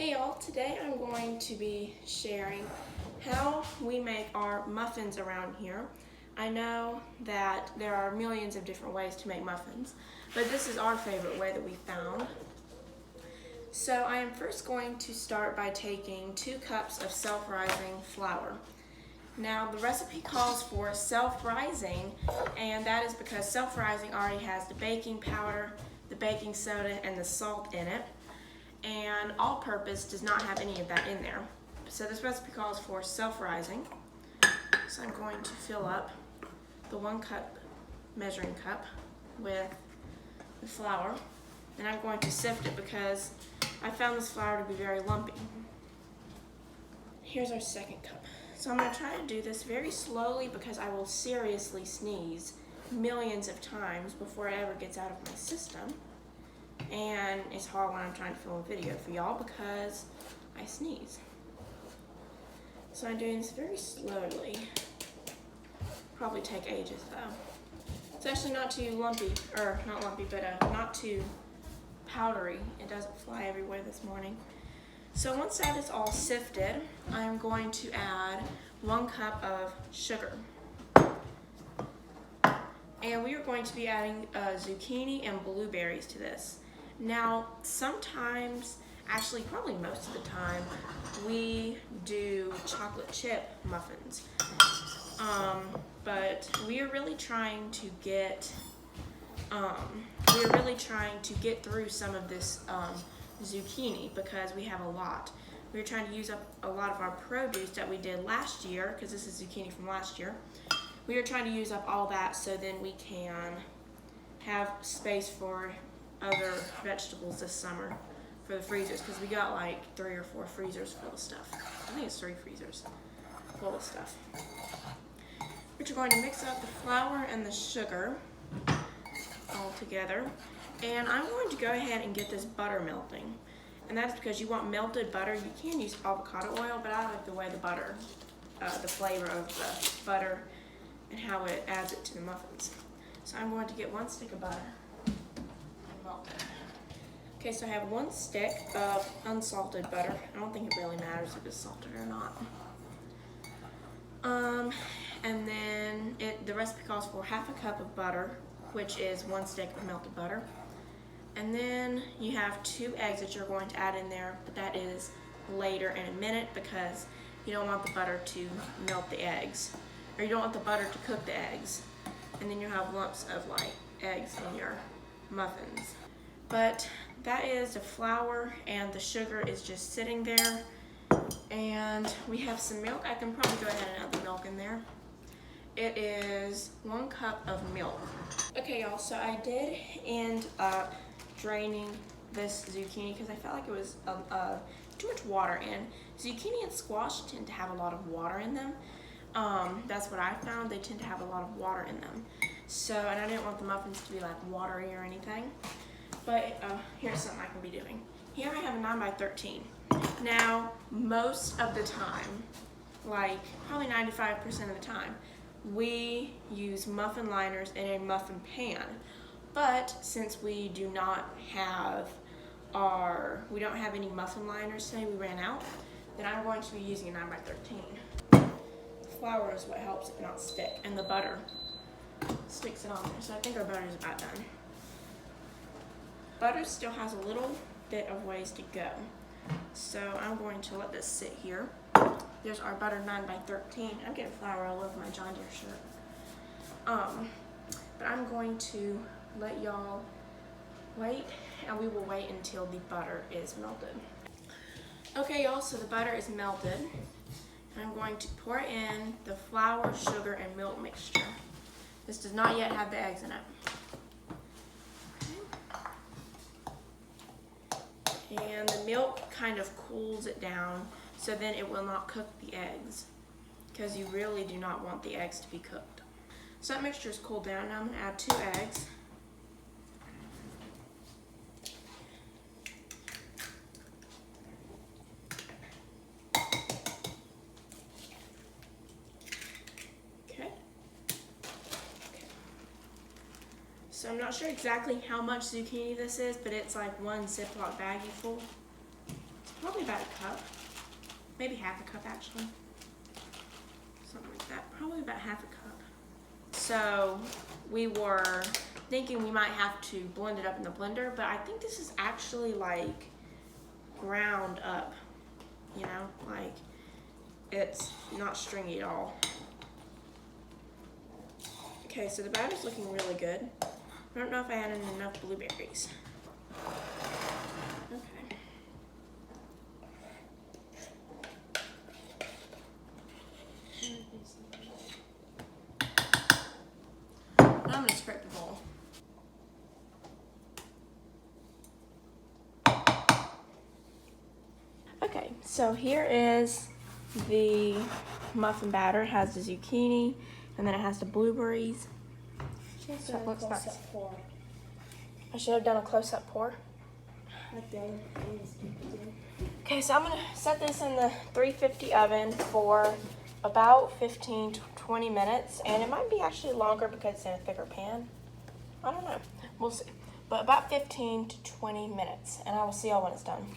Hey y'all, today I'm going to be sharing how we make our muffins around here. I know that there are millions of different ways to make muffins, but this is our favorite way that we found. So I am first going to start by taking 2 cups of self-rising flour. Now the recipe calls for self-rising, and that is because self-rising already has the baking powder, the baking soda, and the salt in it. And all-purpose does not have any of that in there. So this recipe calls for self-rising. So I'm going to fill up the 1 cup measuring cup with the flour, and I'm going to sift it because I found this flour to be very lumpy. Here's our 2nd cup. So I'm going to try to do this very slowly because I will seriously sneeze millions of times before it ever gets out of my system. And it's hard when I'm trying to film a video for y'all because I sneeze. So I'm doing this very slowly. Probably take ages though. It's actually not too lumpy, or not lumpy, but not too powdery. It doesn't fly everywhere this morning. So once that is all sifted, I'm going to add 1 cup of sugar. And we are going to be adding zucchini and blueberries to this. Now, sometimes, actually probably most of the time, we do chocolate chip muffins. But we are really trying to get through some of this zucchini because we have a lot. We're trying to use up a lot of our produce that we did last year, because this is zucchini from last year. We are trying to use up all that so then we can have space for other vegetables this summer for the freezers, because we got like 3 or 4 freezers full of stuff. I think it's 3 freezers full of stuff. We're going to mix up the flour and the sugar all together, and I'm going to go ahead and get this butter melting. And that's because you want melted butter. You can use avocado oil, but I like the way the butter, the flavor of the butter and how it adds it to the muffins. So I'm going to get 1 stick of butter and melt it. Okay, so I have 1 stick of unsalted butter. I don't think it really matters if it's salted or not. And then the recipe calls for 1/2 cup of butter, which is 1 stick of melted butter. And then you have 2 eggs that you're going to add in there, but that is later in a minute because you don't want the butter to melt the eggs, or you don't want the butter to cook the eggs, and then you'll have lumps of like eggs in your muffins. But that is the flour, and the sugar is just sitting there, and we have some milk. I can probably go ahead and add the milk in there. It is 1 cup of milk. Okay y'all, so I did end up draining this zucchini because I felt like it was too much water in. Zucchini and squash tend to have a lot of water in them. That's what I found. They tend to have a lot of water in them. So, and I didn't want the muffins to be like watery or anything. But here's something I can be doing. Here I have a 9x13. Now, most of the time, like probably 95% of the time, we use muffin liners in a muffin pan. But since we do not have any muffin liners today, we ran out, then I'm going to be using a 9x13. Flour is what helps it not stick, and the butter sticks it on there. So I think our butter is about done. Butter still has a little bit of ways to go. So I'm going to let this sit here. There's our butter 9x13. I'm getting flour all over my John Deere shirt. But I'm going to let y'all wait, and we will wait until the butter is melted. Okay y'all, so the butter is melted. And I'm going to pour in the flour, sugar, and milk mixture. This does not yet have the eggs in it. Okay. And the milk kind of cools it down, so then it will not cook the eggs, because you really do not want the eggs to be cooked. So that mixture is cooled down. Now I'm going to add 2 eggs. So I'm not sure exactly how much zucchini this is, but it's like 1 Ziploc baggie full. It's probably about a cup, maybe half a cup actually, something like that, probably about half a cup. So we were thinking we might have to blend it up in the blender, but I think this is actually like ground up, you know, like it's not stringy at all. Okay, so the batter's looking really good. I don't know if I added enough blueberries. Okay. Now I'm gonna scrape the bowl. Okay, so here is the muffin batter. It has the zucchini, and then it has the blueberries. So it looks nice. I should have done a close-up pour. Okay, so I'm gonna set this in the 350 oven for about 15 to 20 minutes, and it might be actually longer because it's in a thicker pan. I don't know, we'll see. But about 15 to 20 minutes, and I will see y'all when it's done.